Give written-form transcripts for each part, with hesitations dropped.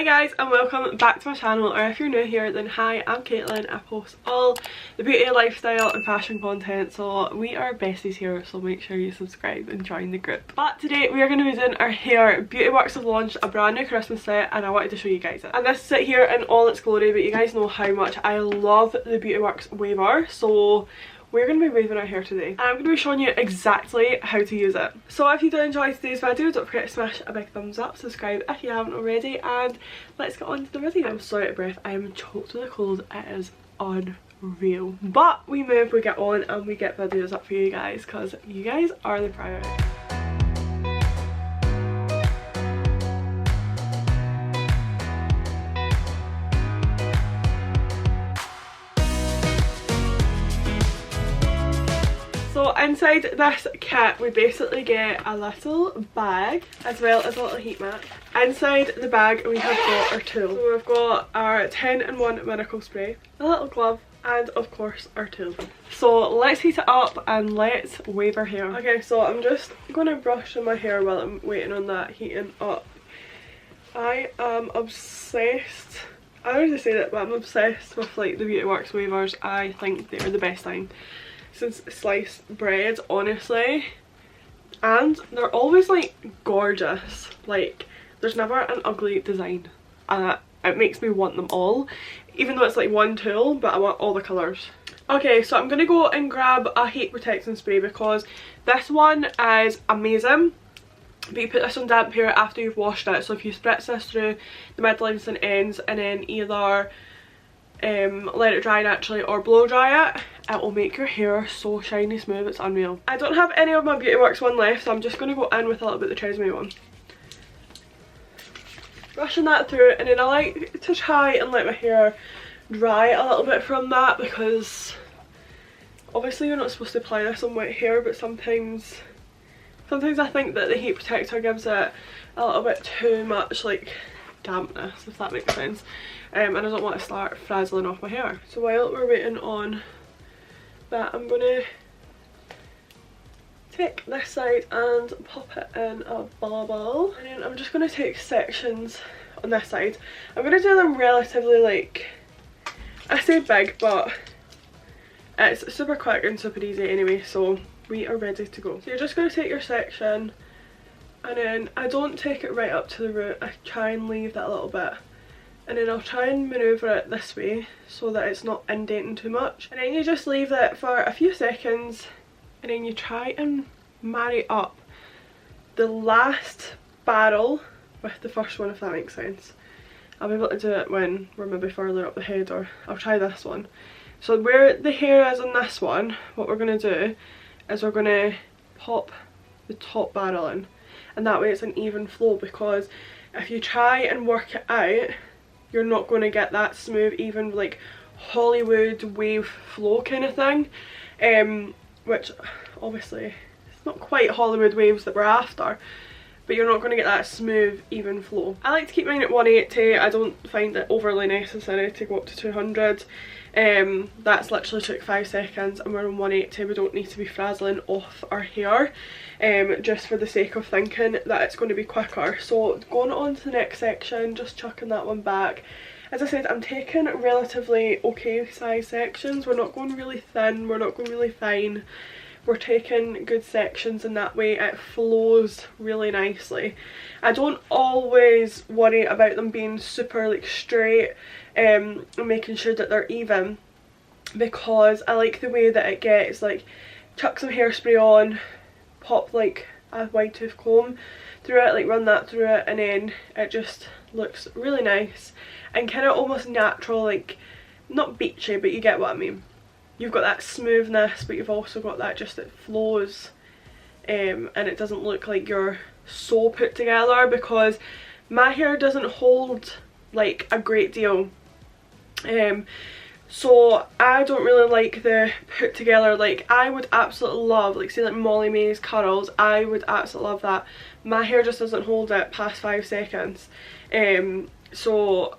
Hey guys, and welcome back to my channel, or if you're new here then hi, I'm Caitlin. I post all the beauty, lifestyle and fashion content, so we are besties here, so make sure you subscribe and join the group. But today we are going to be doing our hair. Beautyworks have launched a brand new Christmas set and I wanted to show you guys it. And this set here in all its glory, but you guys know how much I love the Beautyworks waver, so we're going to be waving our hair today. I'm going to be showing you exactly how to use it. So if you did enjoy today's video, don't forget to smash a big thumbs up, subscribe if you haven't already, and let's get on to the video. I'm so out of breath, I am choked with the cold, it is unreal. But we move, we get on, and we get videos up for you guys, because you guys are the priority. So inside this kit we basically get a little bag as well as a little heat mat. Inside the bag we have got our tool. So we've got our 10-in-1 miracle spray, a little glove, and of course our tool. So let's heat it up and let's wave our hair. Okay, so I'm just going to brush in my hair while I'm waiting on that heating up. I am obsessed. I already say that, but I'm obsessed with like the Beautyworks wavers. I think they're the best thing since sliced bread, honestly, and they're always like gorgeous. Like there's never an ugly design, and it makes me want them all, even though it's like one tool, but I want all the colours. Okay, so I'm gonna go and grab a heat protecting spray because this one is amazing, but you put this on damp hair after you've washed it. So if you spritz this through the midlines and ends and then either let it dry naturally or blow dry it, it will make your hair so shiny smooth, it's unreal. I don't have any of my Beautyworks one left, so I'm just going to go in with a little bit of the Tresemme one. Brushing that through, and then I like to try and let my hair dry a little bit from that, because obviously you're not supposed to apply this on wet hair, but sometimes I think that the heat protector gives it a little bit too much like dampness, if that makes sense, and I don't want to start frazzling off my hair. So while we're waiting on that, I'm going to take this side and pop it in a bubble, and then I'm just going to take sections on this side. I'm going to do them relatively, like, I say big, but it's super quick and super easy anyway, so we are ready to go. So you're just going to take your section, and then I don't take it right up to the root, I try and leave that a little bit, and then I'll try and manoeuvre it this way so that it's not indenting too much, and then you just leave it for a few seconds, and then you try and marry up the last barrel with the first one, if that makes sense. I'll be able to do it when we're maybe further up the head, or I'll try this one. So where the hair is on this one, what we're going to do is we're going to pop the top barrel in, and that way it's an even flow, because if you try and work it out, you're not going to get that smooth, even like Hollywood wave flow kind of thing, which obviously it's not quite Hollywood waves that we're after, but you're not going to get that smooth even flow. I like to keep mine at 180. I don't find it overly necessary to go up to 200. That's literally took 5 seconds, and we're on 180. We don't need to be frazzling off our hair, just for the sake of thinking that it's going to be quicker. So going on to the next section, just chucking that one back. As I said, I'm taking relatively okay size sections. We're not going really thin, we're not going really fine. We're taking good sections, and that way it flows really nicely. I don't always worry about them being super like straight, and making sure that they're even, because I like the way that it gets. Like, chuck some hairspray on, pop like a wide tooth comb through it, like run that through it, and then it just looks really nice and kind of almost natural, like not beachy, but you get what I mean. You've got that smoothness, but you've also got that just that flows, and it doesn't look like you're so put together, because my hair doesn't hold like a great deal, so I don't really like the put together. Like, I would absolutely love, like say like Molly May's curls, I would absolutely love that. My hair just doesn't hold it past 5 seconds, so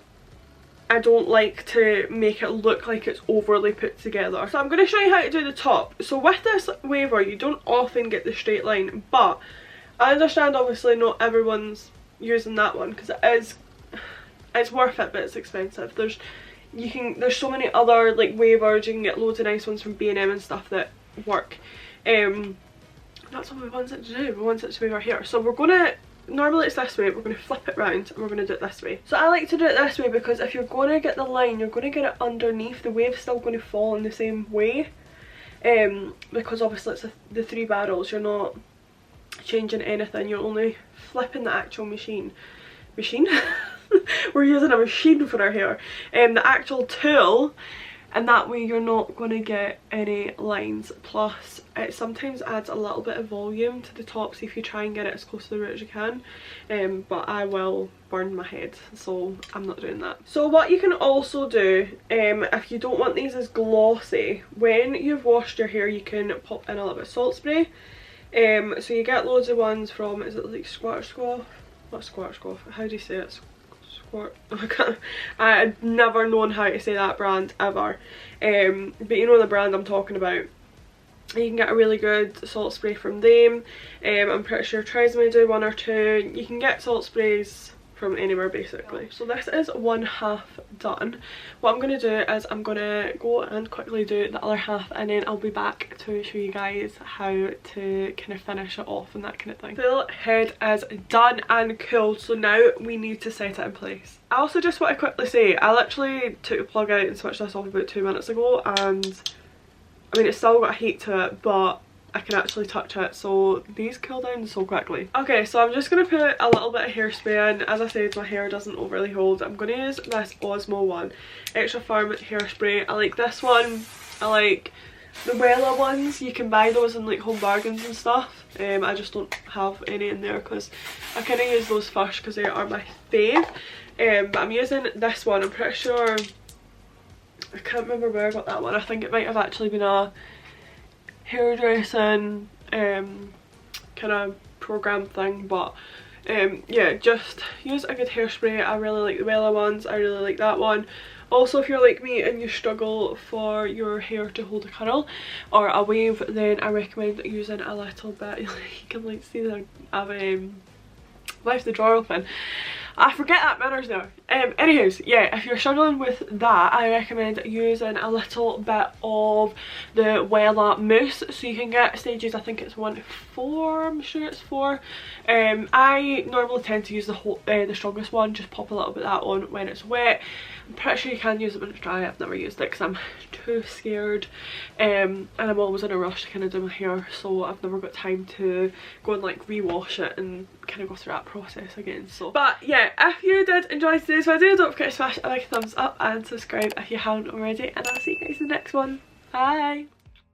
I don't like to make it look like it's overly put together. So I'm going to show you how to do the top. So with this waver, you don't often get the straight line, but I understand obviously not everyone's using that one because it is it's worth it, but it's expensive. There's so many other like wavers. You can get loads of nice ones from B&M and stuff that work. That's what we wanted to do. We wanted to wave our hair. So we're gonna, normally it's this way, we're going to flip it round and we're going to do it this way. So I like to do it this way because if you're going to get the line, you're going to get it underneath. The wave's still going to fall in the same way. Because obviously it's the 3 barrels, you're not changing anything, you're only flipping the actual machine. We're using a machine for our hair. The actual tool, and that way you're not going to get any lines. Plus it sometimes adds a little bit of volume to the tops if you try and get it as close to the root as you can, but I will burn my head, so I'm not doing that. So what you can also do, if you don't want these as glossy, when you've washed your hair you can pop in a little bit of salt spray. So you get loads of ones from, is it like Squash Squash? Not Squash Squash, how do you say it? I've never known how to say that brand ever, but you know the brand I'm talking about. You can get a really good salt spray from them. I'm pretty sure Tresemme do 1 or 2. You can get salt sprays from anywhere basically. So this is 1/2 done. What I'm going to do is I'm going to go and quickly do the other half, and then I'll be back to show you guys how to kind of finish it off and that kind of thing. Full head is done and cool, so now we need to set it in place. I also just want to quickly say, I literally took the plug out and switched this off about 2 minutes ago, and I mean it's still got heat to it, but I can actually touch it, so these cool down so quickly. Okay, so I'm just going to put a little bit of hairspray in. As I said, my hair doesn't overly hold. I'm going to use this Osmo one, Extra Firm hairspray. I like this one. I like the Wella ones. You can buy those in like Home Bargains and stuff. I just don't have any in there because I kind of use those first because they are my fave. But I'm using this one. I'm pretty sure, I can't remember where I got that one. I think it might have actually been a hairdressing kind of program thing, but yeah, just use a good hairspray. I really like the Wella ones. I really like that one. Also, if you're like me and you struggle for your hair to hold a curl or a wave, then I recommend using a little bit. You can like see that I've left the drawer open. I forget that manners there. Anyways, yeah, if you're struggling with that, I recommend using a little bit of the Wella mousse. So you can get stages, I think it's 1 to 4, I'm sure it's 4. I normally tend to use the strongest one, just pop a little bit of that on when it's wet. I'm pretty sure you can use it when it's dry. I've never used it because I'm too scared, and I'm always in a rush to kind of do my hair, so I've never got time to go and like rewash it and kind of go through that process again. So, but yeah, if you did enjoy today's video, don't forget to smash a like, thumbs up and subscribe if you haven't already, and I'll see you guys in the next one. Bye!